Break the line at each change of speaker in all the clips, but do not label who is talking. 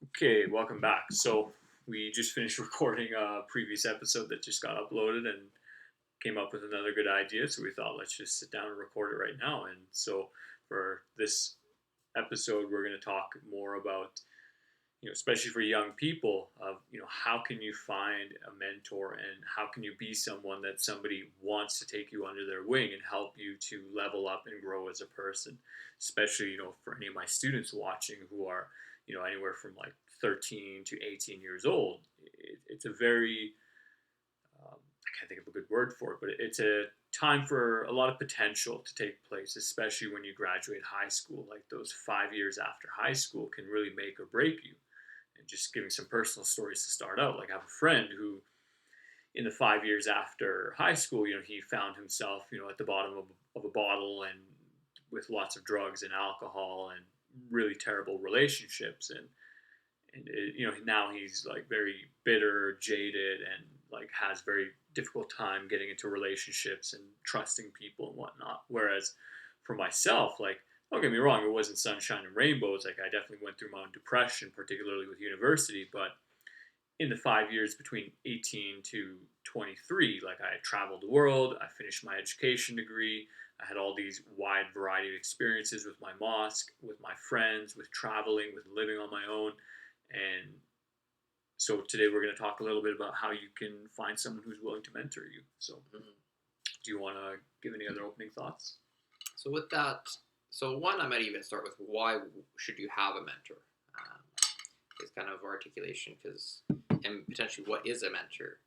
Okay, welcome back. So we just finished recording a previous episode that just got uploaded and came up with another good idea. So we thought let's just sit down and record it right now. And so for this episode, we're going to talk more about, especially for young people, of how can you find a mentor and how can you be someone that somebody wants to take you under their wing and help you to level up and grow as a person. Especially for any of my students watching who are anywhere from like 13 to 18 years old. It's a very I can't think of a good word for it, but it's a time for a lot of potential to take place, especially when you graduate high school. Like those 5 years after high school can really make or break you. And just giving some personal stories to start out, like I have a friend who, in the 5 years after high school, he found himself, at the bottom of a bottle and with lots of drugs and alcohol and really terrible relationships and now he's like very bitter, jaded, and like has very difficult time getting into relationships and trusting people and whatnot. Whereas for myself, like, don't get me wrong, it wasn't sunshine and rainbows. Like I definitely went through my own depression, particularly with university. But in the 5 years between 18 to 23, like I traveled the world, I finished my education degree, I had all these wide variety of experiences with my mosque, with my friends, with traveling, with living on my own. And so today we're going to talk a little bit about how you can find someone who's willing to mentor you. So,
Mhm.
do you want to give any other opening thoughts?
So with that, so one, I might even start with why should you have a mentor? Um, is kind of articulation because, and potentially what is a mentor?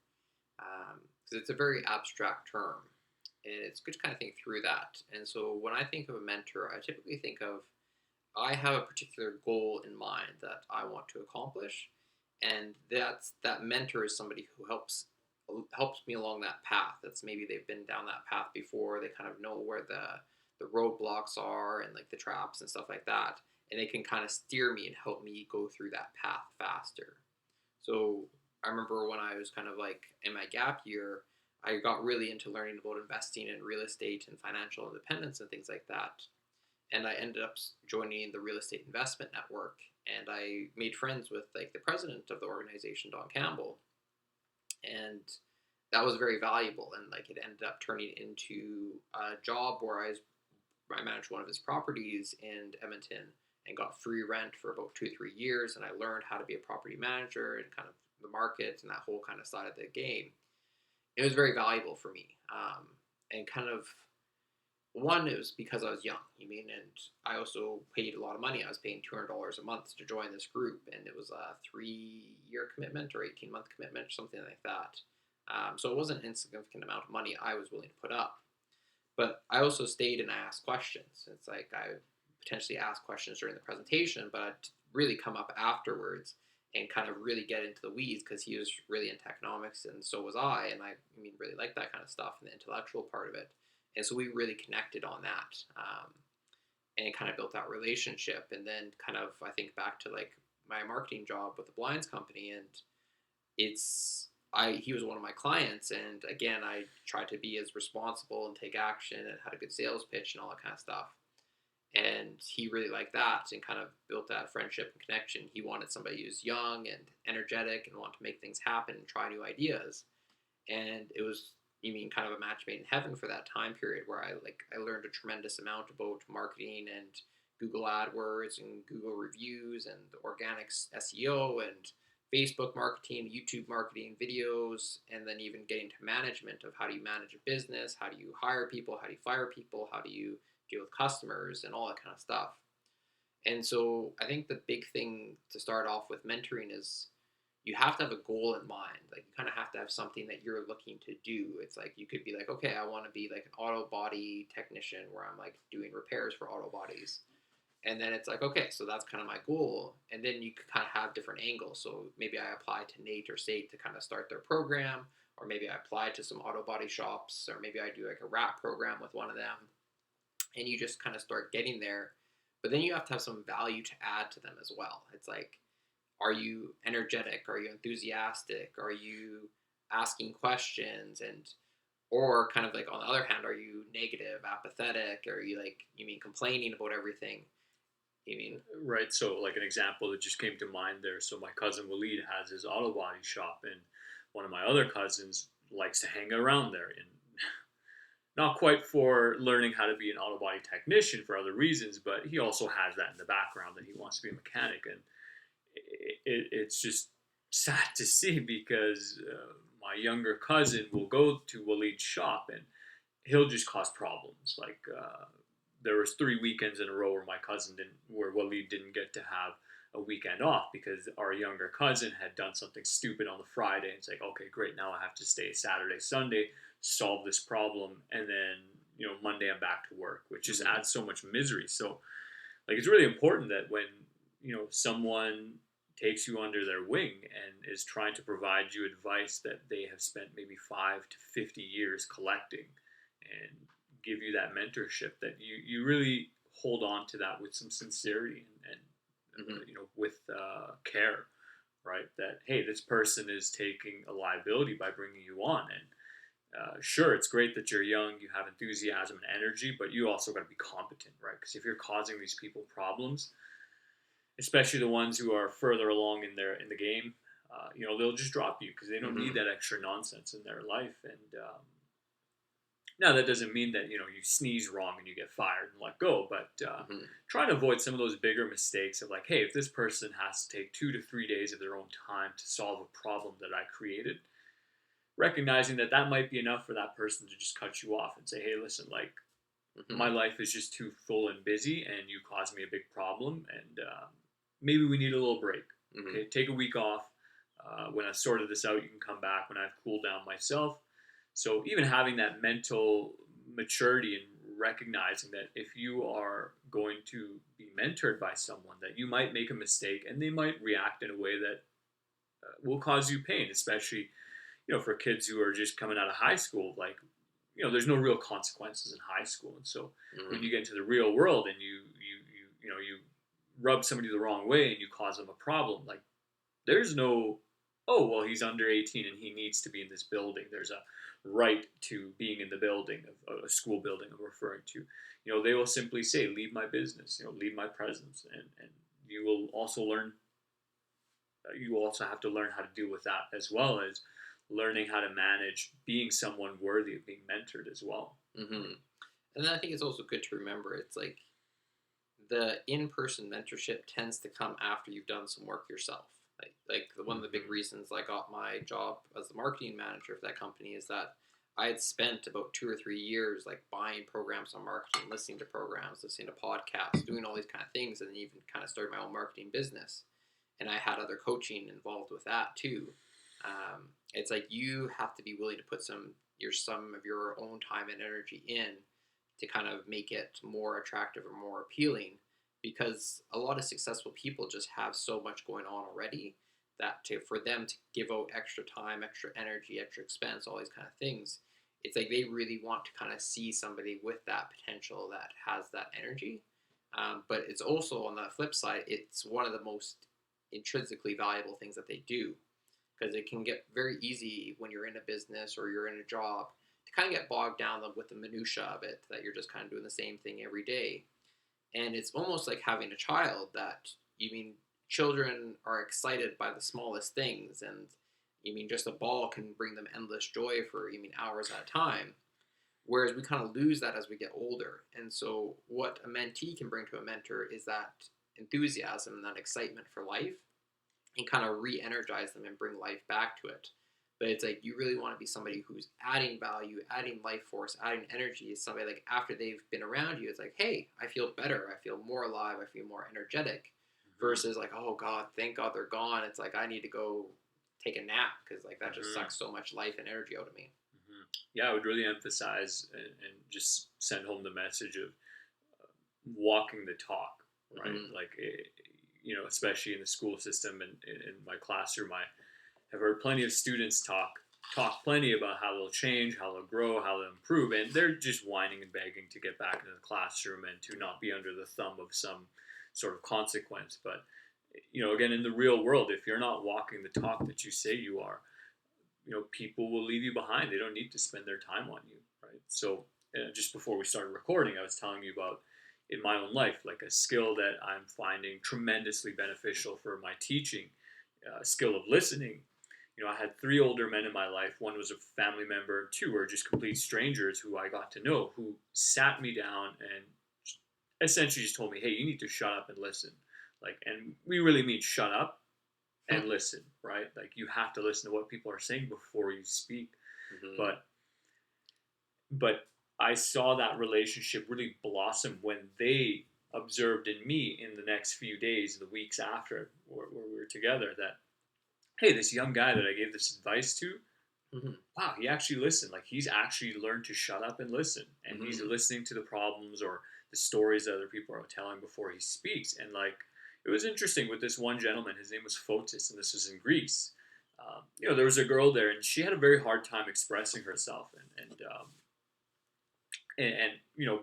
Because it's a very abstract term, and it's good to kind of think through that. And so when I think of a mentor, I typically think of I have a particular goal in mind that I want to accomplish, and that mentor is somebody who helps me along that path. That's maybe they've been down that path before. They kind of know where the roadblocks are and like the traps and stuff like that, and they can kind of steer me and help me go through that path faster. So I remember when I was kind of like in my gap year, I got really into learning about investing in real estate and financial independence and things like that. And I ended up joining the real estate investment network, and I made friends with like the president of the organization, Don Campbell, and that was very valuable. And like it ended up turning into a job where I managed one of his properties in Edmonton and got free rent for about 2 3 years, and I learned how to be a property manager and kind of the market and that whole kind of side of the game. It was very valuable for me, and kind of one, it was because I was young. And I also paid a lot of money. I was paying $200 a month to join this group, and it was a 3 year commitment or 18-month commitment, something like that. So it wasn't an insignificant amount of money I was willing to put up. But I also stayed and I asked questions. It's like I potentially asked questions during the presentation, but I'd really come up afterwards and kind of really get into the weeds because he was really into economics and so was I. And I really like that kind of stuff and the intellectual part of it. And so we really connected on that, and kind of built that relationship. And then kind of I think back to like my marketing job with the blinds company, and it's I he was one of my clients, and again I tried to be as responsible and take action and had a good sales pitch and all that kind of stuff. And he really liked that and kind of built that friendship and connection. He wanted somebody who's young and energetic and want to make things happen and try new ideas. And it was kind of a match made in heaven for that time period where I learned a tremendous amount about marketing and Google AdWords and Google reviews and the organic SEO and Facebook marketing, YouTube marketing, videos, and then even getting to management of how do you manage a business, how do you hire people, how do you fire people, how do you deal with customers, and all that kind of stuff. And so I think the big thing to start off with mentoring is you have to have a goal in mind. Like you kind of have to have something that you're looking to do. It's like you could be like, okay, I want to be like an auto body technician where I'm like doing repairs for auto bodies. And then it's like, okay, so that's kind of my goal. And then you could kind of have different angles. So maybe I apply to Nate or Sate to kind of start their program, or maybe I apply to some auto body shops, or maybe I do like a wrap program with one of them. And you just kind of start getting there. But then you have to have some value to add to them as well. It's like, are you energetic? Are you enthusiastic? Are you asking questions? And or kind of like on the other hand, are you negative, apathetic? Are you like complaining about everything? You mean?
Right. So, like an example that just came to mind there. So, my cousin Waleed has his auto body shop, and one of my other cousins likes to hang around there. And not quite for learning how to be an auto body technician for other reasons, but he also has that in the background that he wants to be a mechanic. And it's just sad to see because my younger cousin will go to Waleed's shop and he'll just cause problems. Like there was 3 weekends in a row where Waleed didn't get to have a weekend off because our younger cousin had done something stupid on the Friday. And it's like, okay, great, now I have to stay Saturday, Sunday, solve this problem, and then Monday I'm back to work, which just adds so much misery. So like it's really important that when someone takes you under their wing and is trying to provide you advice that they have spent maybe 5 to 50 years collecting and give you that mentorship, that you really hold on to that with some sincerity and with care, right? That, hey, this person is taking a liability by bringing you on. And sure, it's great that you're young, you have enthusiasm and energy, but you also got to be competent, right? Because if you're causing these people problems, especially the ones who are further along in the game, they'll just drop you because they don't need that extra nonsense in their life. And now that doesn't mean that you sneeze wrong and you get fired and let go, but try to avoid some of those bigger mistakes of like, hey, if this person has to take 2 to 3 days of their own time to solve a problem that I created, recognizing that might be enough for that person to just cut you off and say, hey, listen, like my life is just too full and busy and you caused me a big problem, and maybe we need a little break. Okay, take a week off. When I've sorted this out, you can come back when I've cooled down myself. So even having that mental maturity and recognizing that if you are going to be mentored by someone, that you might make a mistake and they might react in a way that will cause you pain, especially for kids who are just coming out of high school. Like there's no real consequences in high school, and so when you get into the real world and you rub somebody the wrong way and you cause them a problem, like there's no, oh well, he's under 18 and he needs to be in this building. There's a right to being in the building of a school building I'm referring to. They will simply say, leave my business, leave my presence, and you will also have to learn how to deal with that, as well as learning how to manage being someone worthy of being mentored as well.
And then I think it's also good to remember, it's like the in-person mentorship tends to come after you've done some work yourself. Like one of the big reasons I got my job as the marketing manager for that company is that I had spent about 2 or 3 years like buying programs on marketing, listening to programs, listening to podcasts, doing all these kind of things, and even kind of started my own marketing business. And I had other coaching involved with that too. It's like you have to be willing to put some of your own time and energy in to kind of make it more attractive or more appealing, because a lot of successful people just have so much going on already that for them to give out extra time, extra energy, extra expense, all these kind of things, it's like they really want to kind of see somebody with that potential that has that energy. But it's also, on the flip side, it's one of the most intrinsically valuable things that they do, because it can get very easy when you're in a business or you're in a job to kind of get bogged down with the minutia of it, that you're just kind of doing the same thing every day. And it's almost like having a child, that children are excited by the smallest things, and just a ball can bring them endless joy for hours at a time. Whereas we kind of lose that as we get older. And so what a mentee can bring to a mentor is that enthusiasm and that excitement for life, and kind of re-energize them and bring life back to it. But it's like you really want to be somebody who's adding value, adding life force, adding energy. Is somebody like after they've been around you, it's like, hey, I feel better, I feel more alive, I feel more energetic. Versus like, oh God, thank God they're gone. It's like I need to go take a nap because like that just sucks so much life and energy out of me.
Yeah, I would really emphasize and just send home the message of walking the talk, right? Like, especially in the school system and in my classroom, I have heard plenty of students talk plenty about how they'll change, how they'll grow, how they'll improve, and they're just whining and begging to get back into the classroom and to not be under the thumb of some sort of consequence. But again, in the real world, if you're not walking the talk that you say you are, people will leave you behind. They don't need to spend their time on you, right? So just before we started recording, I was telling you about in my own life, like a skill that I'm finding tremendously beneficial for my teaching, skill of listening. I had three older men in my life. One was a family member, two were just complete strangers who I got to know, who sat me down and essentially just told me, "Hey, you need to shut up and listen." Like, and we really mean shut up and listen, right? Like, you have to listen to what people are saying before you speak.
Mm-hmm.
But I saw that relationship really blossom when they observed in me in the next few days, the weeks after where we were together, that hey, this young guy that I gave this advice to,
Mm-hmm.
wow, he actually listened. Like, he's actually learned to shut up and listen, and he's
Mm-hmm.
listening to the problems or the stories that other people are telling before he speaks. And like, it was interesting with this one gentleman. His name was Fotis, and this was in Greece. There was a girl there, and she had a very hard time expressing herself, and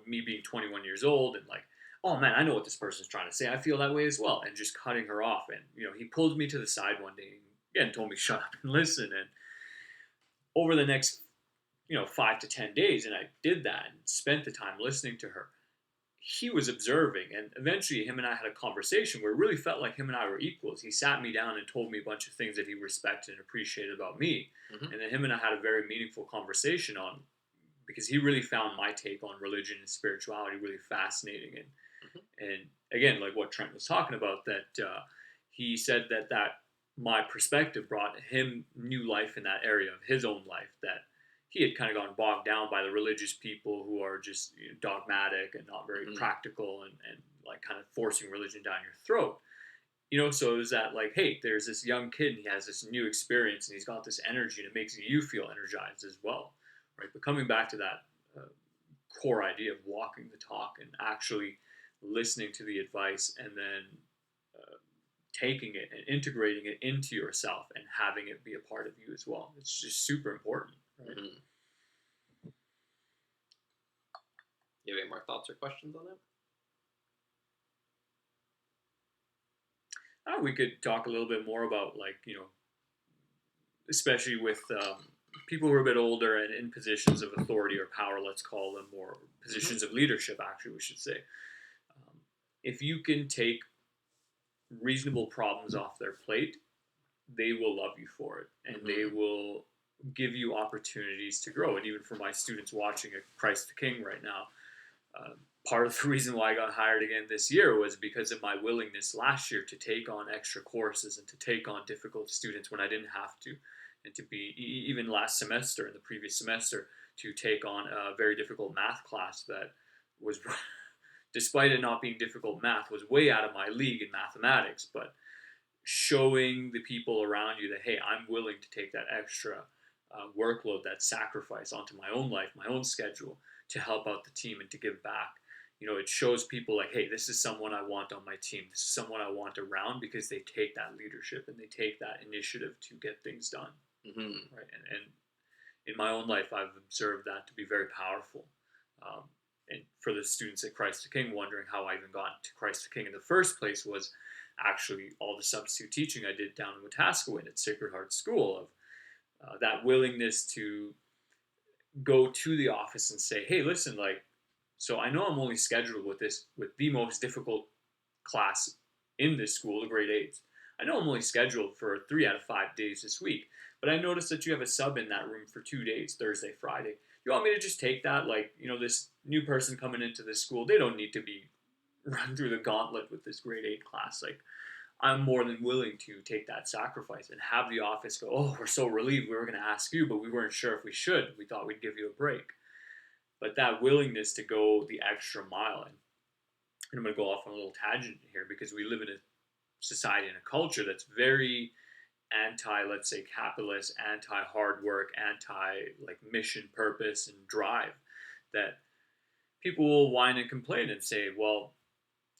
me being 21 years old and like, oh man, I know what this person's trying to say, I feel that way as well, and just cutting her off. And he pulled me to the side one day and again told me shut up and listen. And over the next 5 to 10 days, and I did that and spent the time listening to her, he was observing, and eventually him and I had a conversation where it really felt like him and I were equals. He sat me down and told me a bunch of things that he respected and appreciated about me.
Mm-hmm.
And then him and I had a very meaningful conversation on, because he really found my take on religion and spirituality really fascinating. And again, like what Trent was talking about, that he said that my perspective brought him new life in that area of his own life, that he had kind of gotten bogged down by the religious people who are just dogmatic and not very
Mm-hmm.
practical, and like kind of forcing religion down your throat. So it was that, like, hey, there's this young kid and he has this new experience and he's got this energy and it makes you feel energized as well, right? But coming back to that core idea of walking the talk and actually listening to the advice, and then taking it and integrating it into yourself and having it be a part of you as well. It's just super important, right?
Mm-hmm. You have any more thoughts or questions on that?
We could talk a little bit more about, like, especially with people who are a bit older and in positions of authority or power, let's call them, or positions of leadership, actually, we should say. If you can take reasonable problems off their plate, they will love you for it, and they will give you opportunities to grow. And even for my students watching at Christ the King right now, part of the reason why I got hired again this year was because of my willingness last year to take on extra courses and to take on difficult students when I didn't have to, and to be, even last semester and the previous semester, to take on a very difficult math class that was, despite it not being difficult math, was way out of my league in mathematics. But showing the people around you that, hey, I'm willing to take that extra workload, that sacrifice onto my own life, my own schedule, to help out the team and to give back. It shows people like, hey, this is someone I want on my team. This is someone I want around, because they take that leadership and they take that initiative to get things done.
Mm-hmm.
Right. And in my own life, I've observed that to be very powerful. And for the students at Christ the King wondering how I even got to Christ the King in the first place, was actually all the substitute teaching I did down in Wetaskiwin at Sacred Heart School, of that willingness to go to the office and say, hey, listen, like, so I know I'm only scheduled with the most difficult class in this school, the grade 8s. I know I'm only scheduled for 3 out of 5 days this week, but I noticed that you have a sub in that room for 2 days, Thursday, Friday. You want me to just take that? Like, this new person coming into this school, they don't need to be run through the gauntlet with this grade 8 class. Like, I'm more than willing to take that sacrifice and have the office go, oh, we're so relieved we were going to ask you, but we weren't sure if we should. We thought we'd give you a break. But that willingness to go the extra mile, and I'm going to go off on a little tangent here, because we live in a society and a culture that's very anti, let's say, capitalist, anti hard work, anti like mission, purpose, and drive, that people will whine and complain and say, well,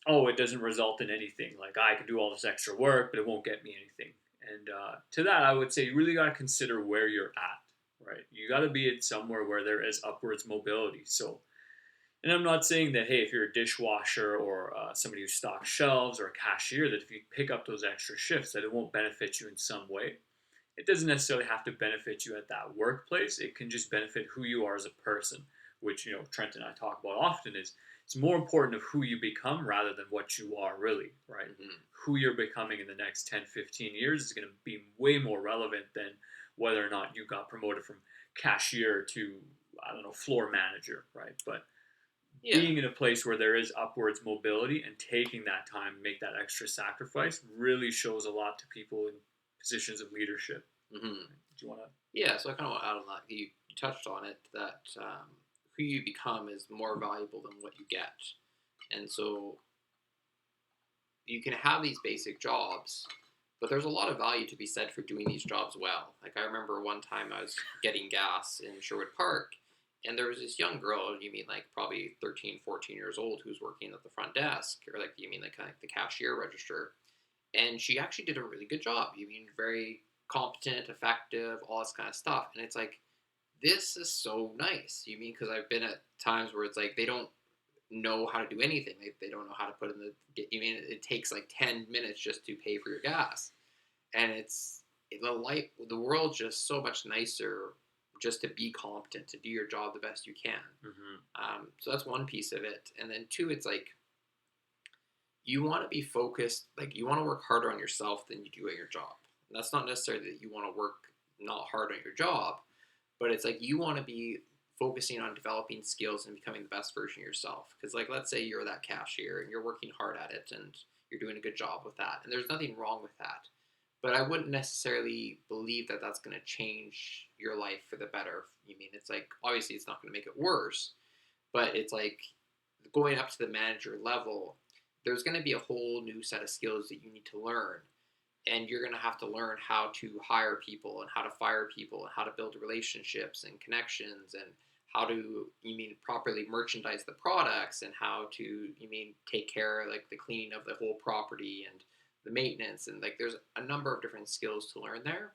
oh, it doesn't result in anything. Like, I can do all this extra work, but it won't get me anything. And to that, I would say you really got to consider where you're at, right? You got to be at somewhere where there is upwards mobility. So, and I'm not saying that, hey, if you're a dishwasher or somebody who stocks shelves or a cashier, that if you pick up those extra shifts, that it won't benefit you in some way. It doesn't necessarily have to benefit you at that workplace. It can just benefit who you are as a person, which, Trent and I talk about often, is it's more important of who you become rather than what you are really, right?
Hmm.
Who you're becoming in the next 10, 15 years is going to be way more relevant than whether or not you got promoted from cashier to, I don't know, floor manager, right? But
Yeah.
being in a place where there is upwards mobility and taking that time, make that extra sacrifice, really shows a lot to people in positions of leadership.
Hmm.
Do you want to?
Yeah. So I kind of want to add on that. You touched on it that who you become is more valuable than what you get, and so you can have these basic jobs, but there's a lot of value to be said for doing these jobs well. Like I remember one time I was getting gas in Sherwood Park, and there was this young girl, you mean like probably 13, 14 years old, who's working at the front desk, or like you mean like kind of the cashier register, and she actually did a really good job. You mean very competent, effective, all this kind of stuff, and it's like this is so nice. You mean because I've been at times where it's like they don't know how to do anything. They don't know how to put in the. You mean it takes like 10 minutes just to pay for your gas, and it's the world's just so much nicer just to be competent to do your job the best you can.
Mm-hmm.
So that's one piece of it, and then two, it's like you want to be focused. Like you want to work harder on yourself than you do at your job. And that's not necessarily that you want to work not hard on your job, but it's like you want to be focusing on developing skills and becoming the best version of yourself. Because, like, let's say you're that cashier and you're working hard at it and you're doing a good job with that, and there's nothing wrong with that. But I wouldn't necessarily believe that that's going to change your life for the better. You mean it's like obviously it's not going to make it worse, but it's like going up to the manager level. There's going to be a whole new set of skills that you need to learn, and you're going to have to learn how to hire people and how to fire people and how to build relationships and connections and how to you mean properly merchandise the products and how to you mean take care of like the cleaning of the whole property and the maintenance and like there's a number of different skills to learn there.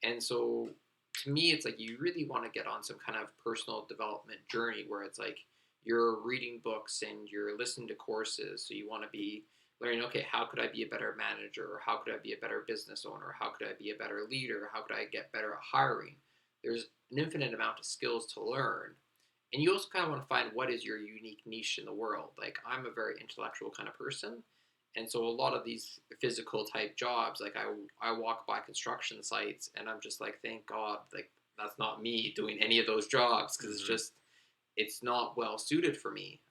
And so to me it's like you really want to get on some kind of personal development journey where it's like you're reading books and you're listening to courses, so you want to be learning, okay, how could I be a better manager? Or how could I be a better business owner? How could I be a better leader? How could I get better at hiring? There's an infinite amount of skills to learn. And you also kind of want to find what is your unique niche in the world. Like, I'm a very intellectual kind of person. And so a lot of these physical type jobs, like I walk by construction sites and I'm just like, thank God, like, that's not me doing any of those jobs because it's
Mm-hmm.
just, it's not well suited for me.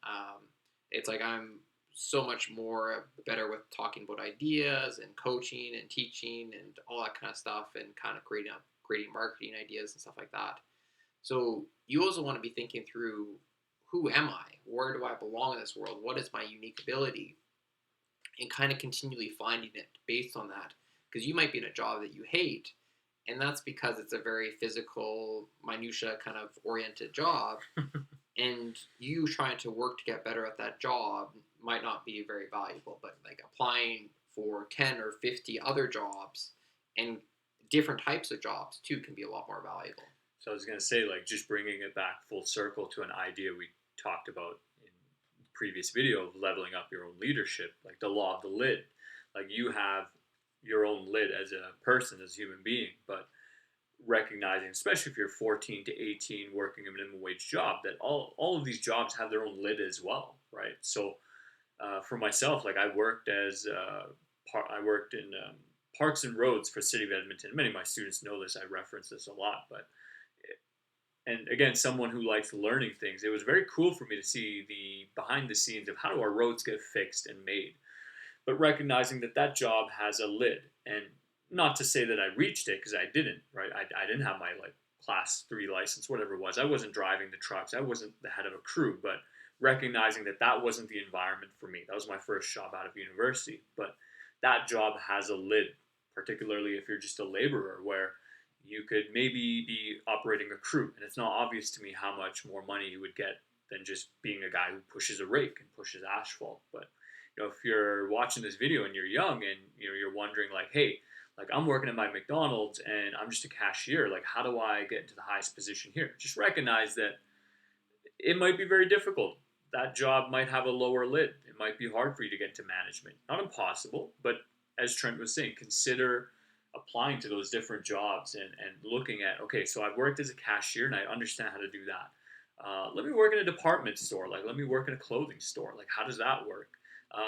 It's like I'm so much more better with talking about ideas and coaching and teaching and all that kind of stuff and kind of creating marketing ideas and stuff like that. So you also want to be thinking through who am I? Where do I belong in this world? What is my unique ability? And kind of continually finding it based on that. Because you might be in a job that you hate, and that's because it's a very physical, minutia kind of oriented job, and you trying to work to get better at that job might not be very valuable, but like applying for 10 or 50 other jobs and different types of jobs too can be a lot more valuable.
So I was going to say, like, just bringing it back full circle to an idea we talked about in the previous video of leveling up your own leadership, like the law of the lid. Like, you have your own lid as a person, as a human being, but recognizing, especially if you're 14 to 18 working a minimum wage job, that all of these jobs have their own lid as well, right? So for myself, like I worked in parks and roads for City of Edmonton. Many of my students know this. I reference this a lot, but and again, someone who likes learning things, it was very cool for me to see the behind the scenes of how do our roads get fixed and made. But recognizing that that job has a lid, and not to say that I reached it because I didn't, right? I didn't have my like class 3 license, whatever it was. I wasn't driving the trucks. I wasn't the head of a crew, but recognizing that that wasn't the environment for me. That was my first job out of university. But that job has a lid, particularly if you're just a laborer, where you could maybe be operating a crew, and it's not obvious to me how much more money you would get than just being a guy who pushes a rake and pushes asphalt. But if you're watching this video and you're young and you're wondering like, hey, like I'm working at my McDonald's and I'm just a cashier, like how do I get into the highest position here? Just recognize that it might be very difficult. That job might have a lower lid. It might be hard for you to get into management. Not impossible, but as Trent was saying, consider applying to those different jobs and looking at, okay, so I've worked as a cashier and I understand how to do that. Let me work in a department store. Like, let me work in a clothing store. Like, how does that work?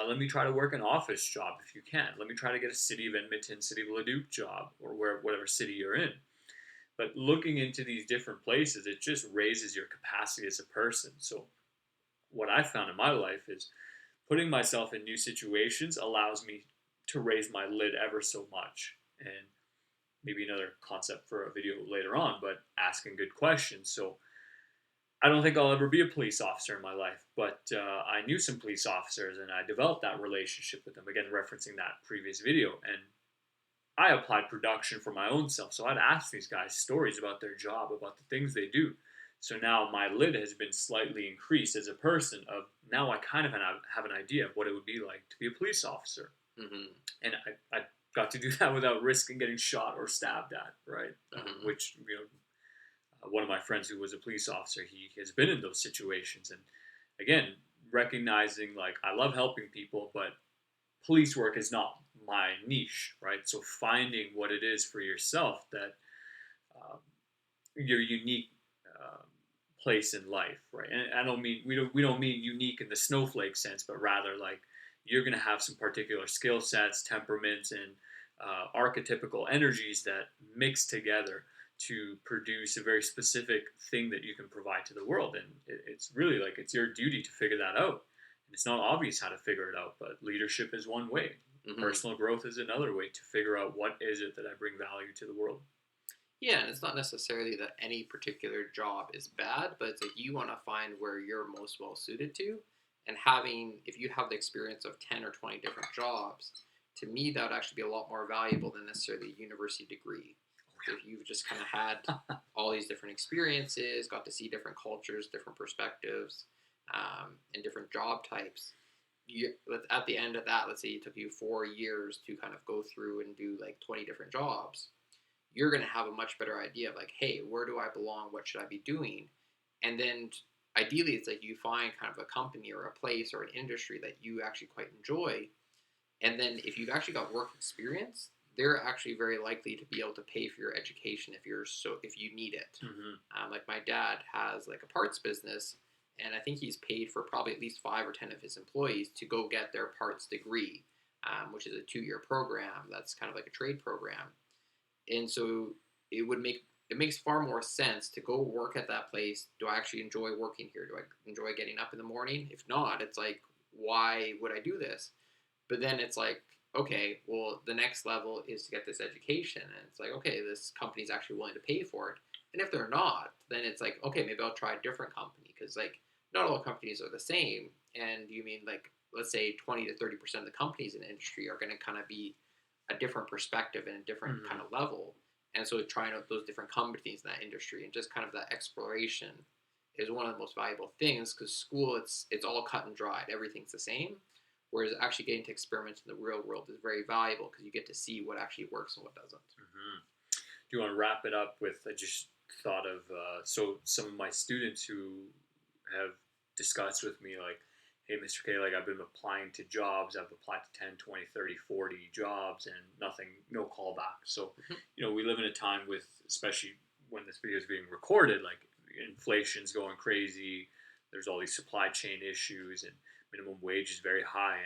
Let me try to work an office job if you can. Let me try to get a City of Edmonton, City of Leduc job, or whatever city you're in. But looking into these different places, it just raises your capacity as a person. So what I found in my life is putting myself in new situations allows me to raise my lid ever so much. And maybe another concept for a video later on, but asking good questions. So I don't think I'll ever be a police officer in my life, but I knew some police officers and I developed that relationship with them. Again, referencing that previous video. And I applied production for my own self. So I'd ask these guys stories about their job, about the things they do. So now my lid has been slightly increased as a person of now I kind of have an idea of what it would be like to be a police officer.
Mm-hmm.
And I got to do that without risking getting shot or stabbed at, right?
Mm-hmm.
Which, one of my friends who was a police officer, he has been in those situations. And again, recognizing like I love helping people, but police work is not my niche, right? So finding what it is for yourself that um, your unique um, place in life, right? And I don't mean we don't mean unique in the snowflake sense, but rather like you're going to have some particular skill sets, temperaments, and archetypical energies that mix together to produce a very specific thing that you can provide to the world. And it's really like it's your duty to figure that out. And it's not obvious how to figure it out, but leadership is one way.
Mm-hmm.
Personal growth is another way to figure out what is it that I bring value to the world.
Yeah, and it's not necessarily that any particular job is bad, but it's like you want to find where you're most well suited to. And if you have the experience of 10 or 20 different jobs, to me, that would actually be a lot more valuable than necessarily a university degree. So if you've just kind of had all these different experiences, got to see different cultures, different perspectives, and different job types, at the end of that, let's say it took you 4 years to kind of go through and do like 20 different jobs, you're going to have a much better idea of like, hey, where do I belong? What should I be doing? And then ideally, it's like you find kind of a company or a place or an industry that you actually quite enjoy. And then if you've actually got work experience, they're actually very likely to be able to pay for your education if you need it.
Mm-hmm.
Like my dad has like a parts business, and I think he's paid for probably at least 5 or 10 of his employees to go get their parts degree, which is a 2-year program. That's kind of like a trade program. And so it makes far more sense to go work at that place. Do I actually enjoy working here? Do I enjoy getting up in the morning? If not, it's like, why would I do this? But then it's like, okay, well, the next level is to get this education. And it's like, okay, this company's actually willing to pay for it. And if they're not, then it's like, okay, maybe I'll try a different company. Because, like, not all companies are the same. And you mean, like, let's say 20 to 30% of the companies in the industry are going to kind of be a different perspective and a different
Mm-hmm.
kind of level. And so trying out those different companies in that industry and just kind of that exploration is one of the most valuable things, because school, it's all cut and dried. Everything's the same. Whereas actually getting to experiment in the real world is very valuable because you get to see what actually works and what doesn't.
Mm-hmm. Do you want to wrap it up with, I just thought of, so some of my students who have discussed with me, like, hey, Mr. K, like, I've been applying to jobs. I've applied to 10, 20, 30, 40 jobs and no callback. So,
Mm-hmm.
we live in a time with, especially when this video is being recorded, like, inflation's going crazy. There's all these supply chain issues and minimum wage is very high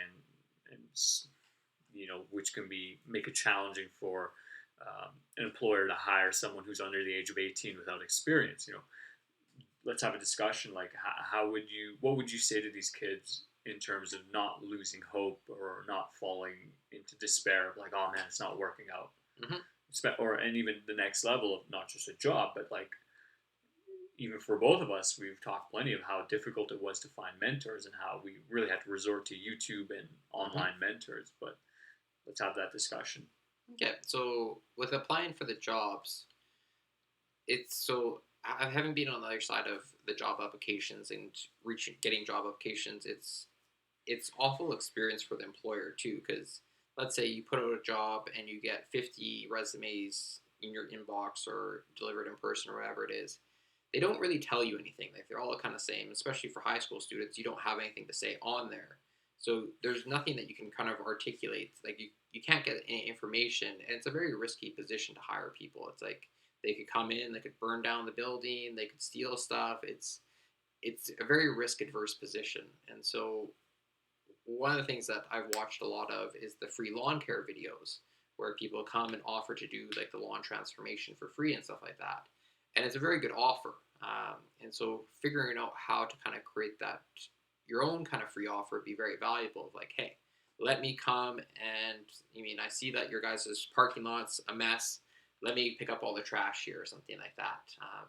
and which can make it challenging for an employer to hire someone who's under the age of 18 without experience. Let's have a discussion. Like, what would you say to these kids in terms of not losing hope or not falling into despair of like, oh man, it's not working out.
Mm-hmm.
And even the next level of not just a job, but like, even for both of us, we've talked plenty of how difficult it was to find mentors and how we really had to resort to YouTube and online mentors. But let's have that discussion.
Okay, so with applying for the jobs, I haven't been on the other side of the job applications and getting job applications. It's awful experience for the employer too, because let's say you put out a job and you get 50 resumes in your inbox or delivered in person or whatever it is. They don't really tell you anything. Like, they're all kind of same, especially for high school students. You don't have anything to say on there. So there's nothing that you can kind of articulate. Like, you can't get any information, and it's a very risky position to hire people. It's like they could come in, they could burn down the building, they could steal stuff. it's a very risk adverse position. And so one of the things that I've watched a lot of is the free lawn care videos where people come and offer to do like the lawn transformation for free and stuff like that. And it's a very good offer. And so figuring out how to kind of create that your own kind of free offer would be very valuable. Of like, hey, let me come and I see that your guys' parking lot's a mess. Let me pick up all the trash here or something like that.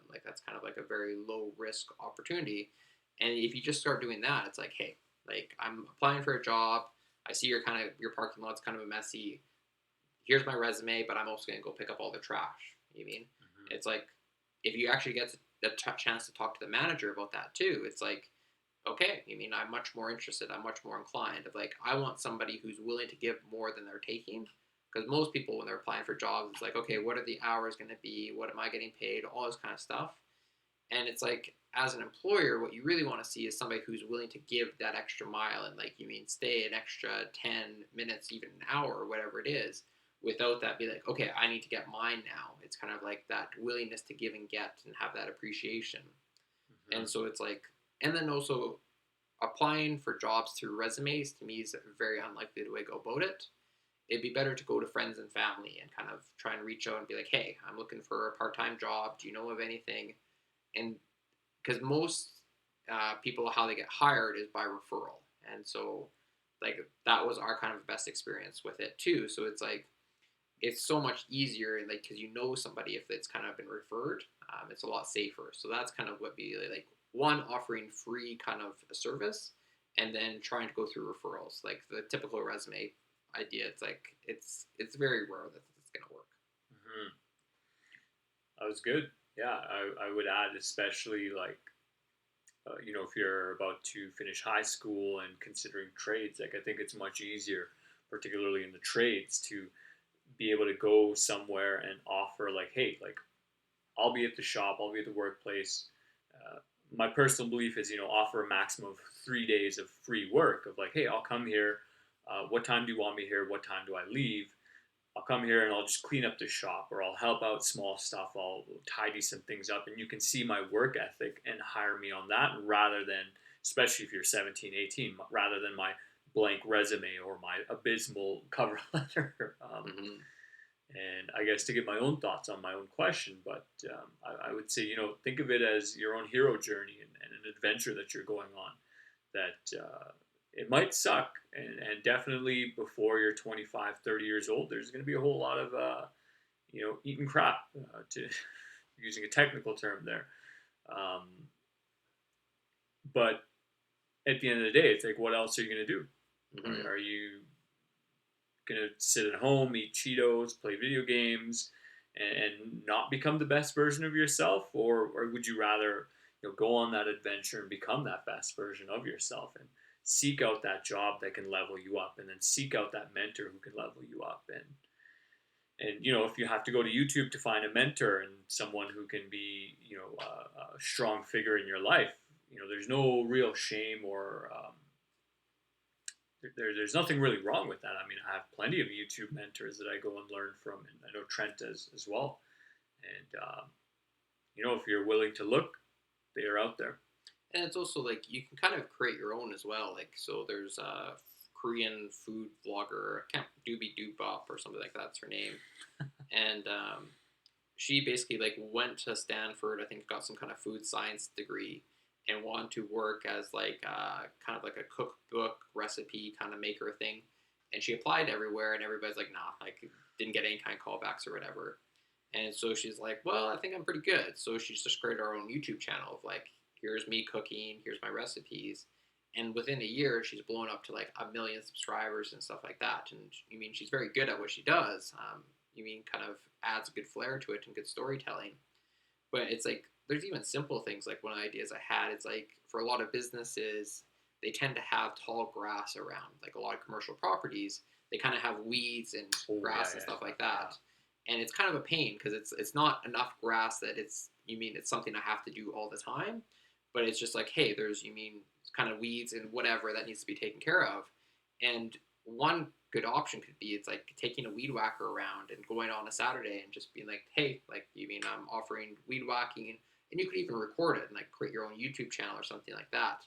Like that's kind of like a very low risk opportunity. And if you just start doing that, it's like, hey, like I'm applying for a job. I see your parking lot's kind of a messy. Here's my resume, but I'm also gonna go pick up all the trash.
Mm-hmm.
It's like if you actually get a chance to talk to the manager about that too, it's like okay, I'm much more interested. I'm much more inclined of like I want somebody who's willing to give more than they're taking. Because most people, when they're applying for jobs, it's like, okay, what are the hours going to be? What am I getting paid? All this kind of stuff. And it's like, as an employer, what you really want to see is somebody who's willing to give that extra mile and like, stay an extra 10 minutes, even an hour, or whatever it is, without that be like, okay, I need to get mine now. It's kind of like that willingness to give and get and have that appreciation.
Mm-hmm.
And so it's like, and then also applying for jobs through resumes to me is a very unlikely way to go about it. It'd be better to go to friends and family and kind of try and reach out and be like, hey, I'm looking for a part-time job. Do you know of anything? And because most people, how they get hired is by referral. And so like that was our kind of best experience with it too. So it's like, it's so much easier like because somebody if it's kind of been referred, it's a lot safer. So that's kind of what be like one offering free kind of a service and then trying to go through referrals like the typical resume idea. It's like it's very rare that it's gonna work.
Mm-hmm. That was good. Yeah, I would add especially like if you're about to finish high school and considering trades, like I think it's much easier, particularly in the trades, to be able to go somewhere and offer like, hey, like I'll be at the shop, I'll be at the workplace. My personal belief is, offer a maximum of 3 days of free work of like, hey, I'll come here. What time do you want me here? What time do I leave? I'll come here and I'll just clean up the shop or I'll help out small stuff. I'll tidy some things up and you can see my work ethic and hire me on that rather than, especially if you're 17, 18, rather than my blank resume or my abysmal cover letter.
Mm-hmm.
And I guess to get my own thoughts on my own question, but I would say, think of it as your own hero journey and an adventure that you're going on. That it might suck, and definitely before you're 25, 30 years old, there's going to be a whole lot of, eating crap, to using a technical term there. Um, but at the end of the day, it's like, what else are you going to do?
Mm-hmm.
Are you gonna sit at home, eat Cheetos, play video games, and not become the best version of yourself, or would you rather go on that adventure and become that best version of yourself and seek out that job that can level you up, and then seek out that mentor who can level you up, and if you have to go to YouTube to find a mentor and someone who can be a strong figure in your life, there's no real shame or there's nothing really wrong with that. I mean, I have plenty of YouTube mentors that I go and learn from, and I know Trent does as well. And if you're willing to look, they are out there.
And it's also like you can kind of create your own as well. Like so, there's a Korean food vlogger, I can't Doobie Doobop or something like that's her name, and she basically like went to Stanford. I think got some kind of food science degree and wanted to work as like kind of like a cookbook recipe kind of maker thing. And she applied everywhere, and everybody's like, nah, like didn't get any kind of callbacks or whatever. And so she's like, well, I think I'm pretty good. So she's just created her own YouTube channel of like, here's me cooking, here's my recipes. And within a year, she's blown up to like 1 million subscribers and stuff like that. And she's very good at what she does. Kind of adds a good flair to it and good storytelling. But it's like, there's even simple things like one of the ideas I had, it's like for a lot of businesses, they tend to have tall grass around, like a lot of commercial properties, they kind of have weeds and grass and stuff like that. And it's kind of a pain because it's not enough grass that it's something I have to do all the time, but it's just like, hey, there's kind of weeds and whatever that needs to be taken care of. And one good option could be it's like taking a weed whacker around and going on a Saturday and just being like, hey, like I'm offering weed whacking And you could even record it and like create your own YouTube channel or something like that.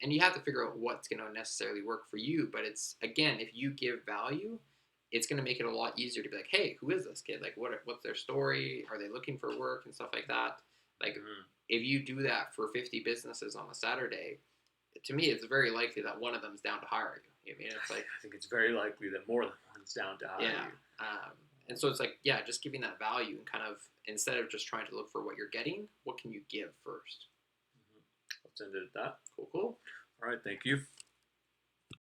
And you have to figure out what's going to necessarily work for you. But it's, again, if you give value, it's going to make it a lot easier to be like, hey, who is this kid? Like, what's their story? Are they looking for work and stuff like that? Like, if you do that for 50 businesses on a Saturday, to me, it's very likely that one of them's down to hire you. I mean, it's like,
I think it's very likely that more than one's down to hire
yeah.
you.
And so it's like, yeah, just giving that value and kind of, instead of just trying to look for what you're getting, what can you give first?
Let's end it at that.
Cool.
All right, thank you.